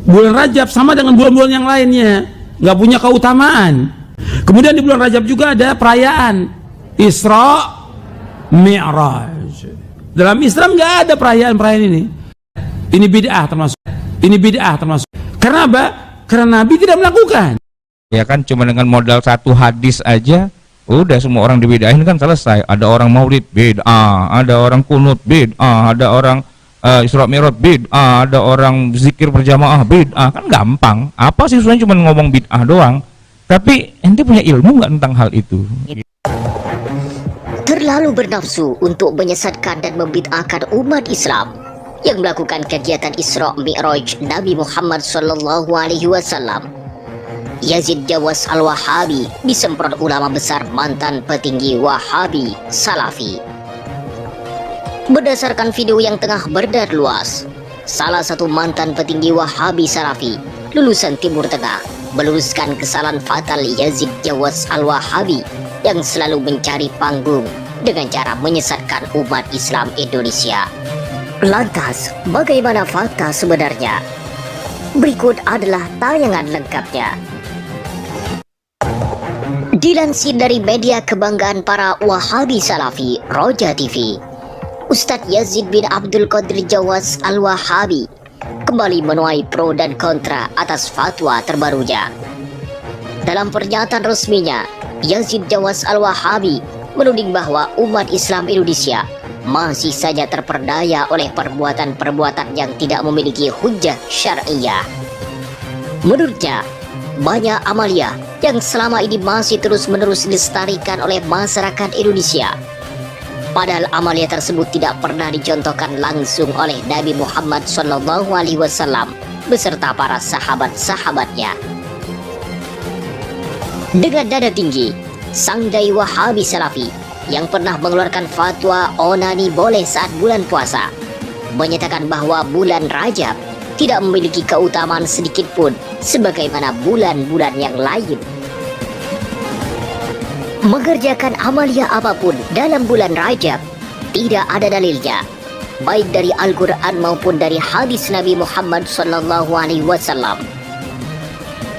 Bulan Rajab sama dengan bulan-bulan yang lainnya, nggak punya keutamaan. Kemudian di bulan Rajab juga ada perayaan Isra Mi'raj. Dalam Islam nggak ada perayaan ini. Ini bid'ah termasuk. Ini bid'ah termasuk. Karena apa? Karena Nabi tidak melakukan. Ya kan, cuma dengan modal satu hadis aja udah semua orang dibidahin kan selesai. Ada orang maulid bid'ah, ada orang kunut bid'ah, ada orang Isra Mi'raj bid'ah, ada orang zikir berjamaah bid'ah. Kan gampang. Apa sih susahnya cuma ngomong bid'ah doang? Tapi ente punya ilmu nggak tentang hal itu? Terlalu bernafsu untuk menyesatkan dan membid'ahkan umat Islam yang melakukan kegiatan Isra Mi'raj Nabi Muhammad SAW. Yazid Jawas Al-Wahabi disemprot ulama besar mantan petinggi Wahabi Salafi. Berdasarkan video yang tengah beredar luas, salah satu mantan petinggi Wahabi Salafi lulusan Timur Tengah meluruskan kesalahan fatal Yazid Jawas Al-Wahabi yang selalu mencari panggung dengan cara menyesatkan umat Islam Indonesia. Lantas, bagaimana fakta sebenarnya? Berikut adalah tayangan lengkapnya. Dilansir dari media kebanggaan para Wahabi Salafi, Roja TV, Ustadz Yazid bin Abdul Qadir Jawas Al-Wahabi kembali menuai pro dan kontra atas fatwa terbarunya. Dalam pernyataan resminya, Yazid Jawas Al-Wahabi menuding bahwa umat Islam Indonesia masih saja terperdaya oleh perbuatan-perbuatan yang tidak memiliki hujjah syar'iyah. Menurutnya, banyak amalia yang selama ini masih terus-menerus dilestarikan oleh masyarakat Indonesia. Padahal amalia tersebut tidak pernah dicontohkan langsung oleh Nabi Muhammad SAW beserta para sahabat-sahabatnya. Dengan dada tinggi, sang dai Wahabi Salafi yang pernah mengeluarkan fatwa onani boleh saat bulan puasa menyatakan bahwa bulan Rajab tidak memiliki keutamaan sedikit pun sebagaimana bulan-bulan yang lain. Mengerjakan amalia apapun dalam bulan Rajab tidak ada dalilnya, baik dari Al-Quran maupun dari hadis Nabi Muhammad SAW.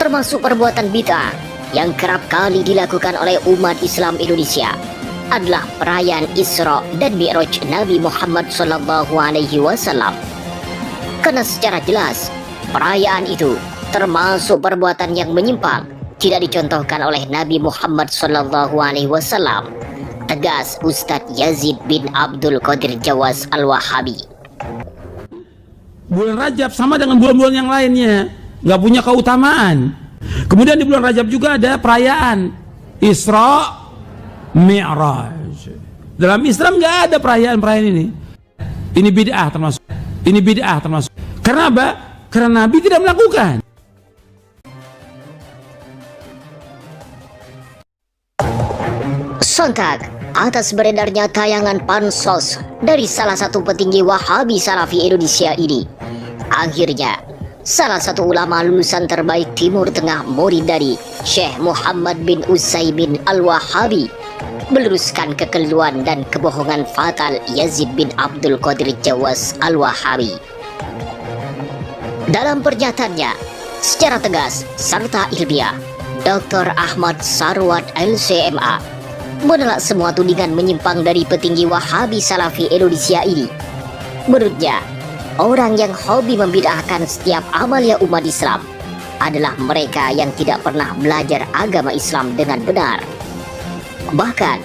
Termasuk perbuatan bid'ah yang kerap kali dilakukan oleh umat Islam Indonesia adalah perayaan Isra dan Mi'raj Nabi Muhammad SAW. Karena secara jelas perayaan itu termasuk perbuatan yang menyimpang, tidak dicontohkan oleh Nabi Muhammad SAW. Tegas Ustadz Yazid bin Abdul Qadir Jawas Al-Wahabi. Bulan Rajab sama dengan bulan-bulan yang lainnya, nggak punya keutamaan. Kemudian di bulan Rajab juga ada perayaan Isra Mi'raj. Dalam Islam nggak ada perayaan ini. Ini bid'ah termasuk. Ini bid'ah termasuk. Karena apa? Karena Nabi tidak melakukan. Sontak atas beredarnya tayangan pansos dari salah satu petinggi Wahabi Salafi Indonesia ini, akhirnya salah satu ulama lulusan terbaik Timur Tengah murid dari Syekh Muhammad bin Utsaimin Al-Wahabi meluruskan kekeliruan dan kebohongan fatal Yazid bin Abdul Qadir Jawas Al-Wahabi. Dalam pernyataannya secara tegas serta ilmiah, Dr. Ahmad Sarwat LCMA menolak semua tudingan menyimpang dari petinggi Wahabi Salafi Indonesia ini. Menurutnya, orang yang hobi membid'ahkan setiap amalia umat Islam adalah mereka yang tidak pernah belajar agama Islam dengan benar. Bahkan,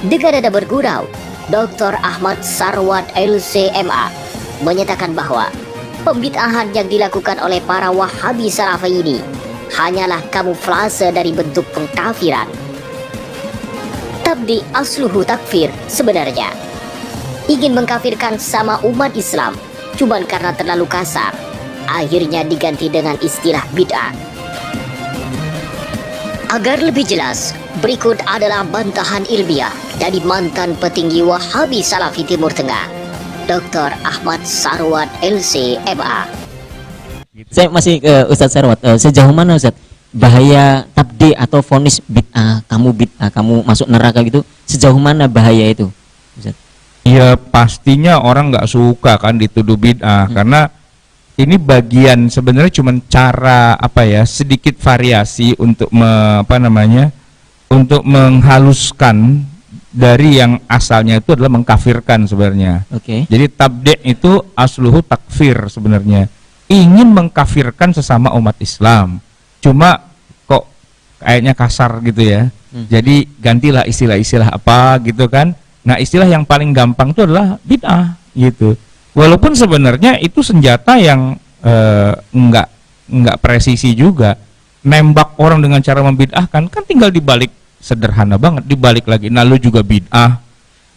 dengan nada bergurau, Dr. Ahmad Sarwat LCMA menyatakan bahwa pembid'ahan yang dilakukan oleh para Wahabi Salafi ini hanyalah kamuflase dari bentuk pengkafiran. Tabdi asluhu takfir sebenarnya ingin mengkafirkan sama umat Islam, cuman karena terlalu kasar, akhirnya diganti dengan istilah bid'ah. Agar lebih jelas, berikut adalah bantahan ilmiah dari mantan petinggi Wahabi Salafi Timur Tengah, Dr. Ahmad Sarwat LCMA. Saya masih ke Ustadz Sarwat, sejauh mana Ustadz bahaya tabdi atau vonis bid'ah, kamu masuk neraka gitu, sejauh mana bahaya itu Ustadz? Ya pastinya orang nggak suka kan dituduh bid'ah, karena ini bagian sebenarnya cuma cara apa ya, sedikit variasi untuk untuk menghaluskan dari yang asalnya itu adalah mengkafirkan sebenarnya. Oke. Jadi tabdi' itu asluhu takfir sebenarnya, ingin mengkafirkan sesama umat Islam, cuma kok kayaknya kasar gitu ya. Jadi gantilah istilah-istilah apa gitu kan. Nah, istilah yang paling gampang itu adalah bid'ah gitu. Walaupun sebenarnya itu senjata yang enggak presisi juga. Nembak orang dengan cara membid'ahkan kan tinggal dibalik, sederhana banget, dibalik lagi. Nah, lu juga bid'ah.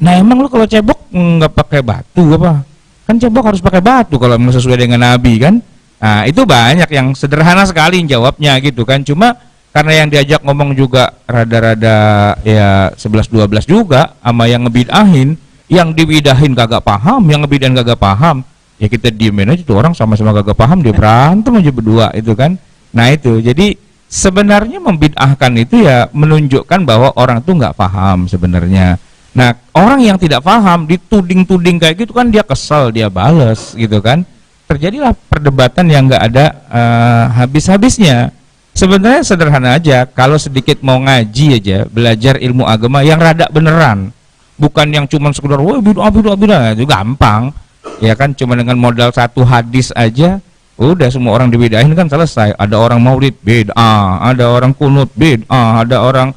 Nah, emang lu kalau cebok enggak pakai batu apa? Kan cebok harus pakai batu kalau memang sesuai dengan Nabi kan. Nah, itu banyak yang sederhana sekali jawabnya gitu kan. Cuma karena yang diajak ngomong juga rada-rada ya 11-12 juga sama yang ngebid'ahin. Yang dibidahin kagak paham, yang ngebidahin kagak paham, ya kita diemin aja tuh, orang sama-sama kagak paham, dia berantem aja berdua itu kan. Nah itu, jadi sebenarnya membid'ahkan itu ya menunjukkan bahwa orang tuh nggak paham sebenarnya. Nah, orang yang tidak paham dituding-tuding kayak gitu kan, dia kesel, dia bales gitu kan. Terjadilah perdebatan yang nggak ada habis-habisnya. Sebenarnya sederhana aja, kalau sedikit mau ngaji aja, belajar ilmu agama yang rada beneran. Bukan yang cuma sekedar wah bid'ah itu gampang. Ya kan, cuma dengan modal satu hadis aja udah semua orang dibedain kan selesai. Ada orang maulid bid'ah, ada orang kunut bid'ah, ada orang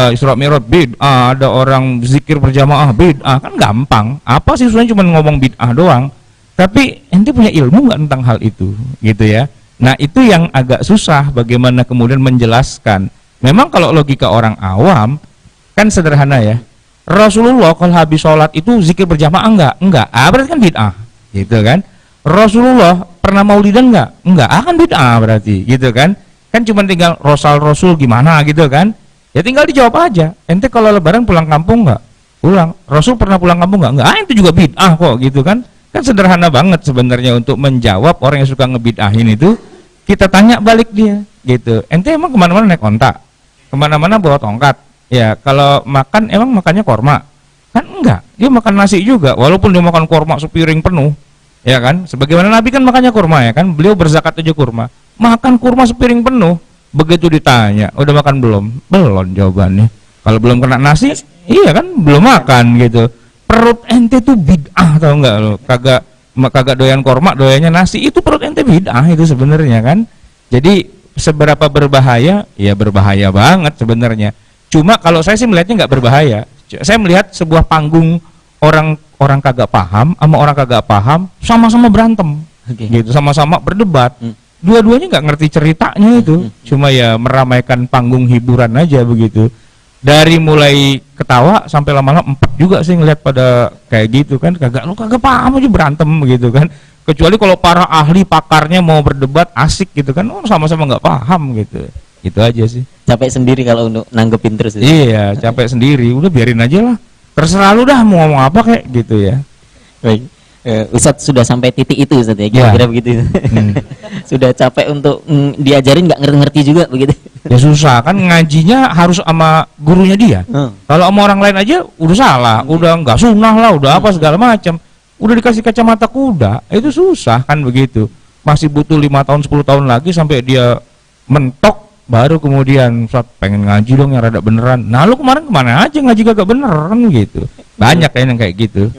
Isra Mi'raj bid'ah, ada orang zikir berjamaah bid'ah, kan gampang. Apa sih susahnya cuma ngomong bid'ah doang? Tapi ente punya ilmu nggak tentang hal itu gitu ya. Nah, itu yang agak susah bagaimana kemudian menjelaskan. Memang kalau logika orang awam kan sederhana ya. Rasulullah kalau habis sholat itu zikir berjamaah enggak, berarti kan bid'ah, gitu kan. Rasulullah pernah maulidan enggak, kan bid'ah berarti, gitu kan. Kan cuma tinggal Rasul gimana gitu kan, ya tinggal dijawab aja. Ente kalau lebaran pulang kampung enggak? Pulang. Rasul pernah pulang kampung enggak, itu juga bid'ah kok, gitu kan. Kan sederhana banget sebenarnya untuk menjawab orang yang suka ngebid'ahin itu. Kita tanya balik dia, gitu. Ente emang kemana-mana naik onta, kemana-mana bawa tongkat. Ya, kalau makan emang makannya korma? Kan enggak, dia makan nasi juga, walaupun dia makan korma sepiring penuh. Ya kan, sebagaimana Nabi kan makannya kurma ya kan, beliau berzakat aja kurma. Makan kurma sepiring penuh, begitu ditanya, udah makan belum? Belum jawabannya. Kalau belum kena nasi, iya kan, belum makan gitu. Perut ente tuh bid'ah, tau enggak lo? Kagak doyan korma, doyannya nasi, itu perut ente bid'ah itu sebenarnya kan. Jadi seberapa berbahaya? Ya berbahaya banget sebenarnya. Cuma kalau saya sih melihatnya nggak berbahaya. Saya melihat sebuah panggung orang kagak paham sama orang kagak paham sama-sama berantem, gitu, sama-sama berdebat. Dua-duanya nggak ngerti ceritanya itu, cuma ya meramaikan panggung hiburan aja begitu. Dari mulai ketawa sampai lama-lama 4 juga sih ngelihat pada kayak gitu kan, kagak paham aja berantem begitu kan. Kecuali kalau para ahli pakarnya mau berdebat asik gitu kan, sama-sama nggak paham gitu. Itu aja sih. Capek sendiri kalau untuk nanggepin terus. Iya, capek sendiri. Udah biarin aja lah. Terserah lu dah mau ngomong apa kayak gitu ya. Baik. Ustadz sudah sampai titik itu Ustadz ya, kira-kira begitu. Sudah capek untuk diajarin nggak ngerti-ngerti juga begitu. Ya susah kan, ngajinya harus sama gurunya dia. Kalau sama orang lain aja udah salah, udah nggak sunnah lah, udah apa segala macam. Udah dikasih kacamata kuda, itu susah kan begitu. Masih butuh 5 tahun 10 tahun lagi sampai dia mentok, baru kemudian Ustadz pengen ngaji dong yang rada beneran. Nah lu kemarin kemana aja ngaji kagak beneran gitu. Banyak yang kayak gitu.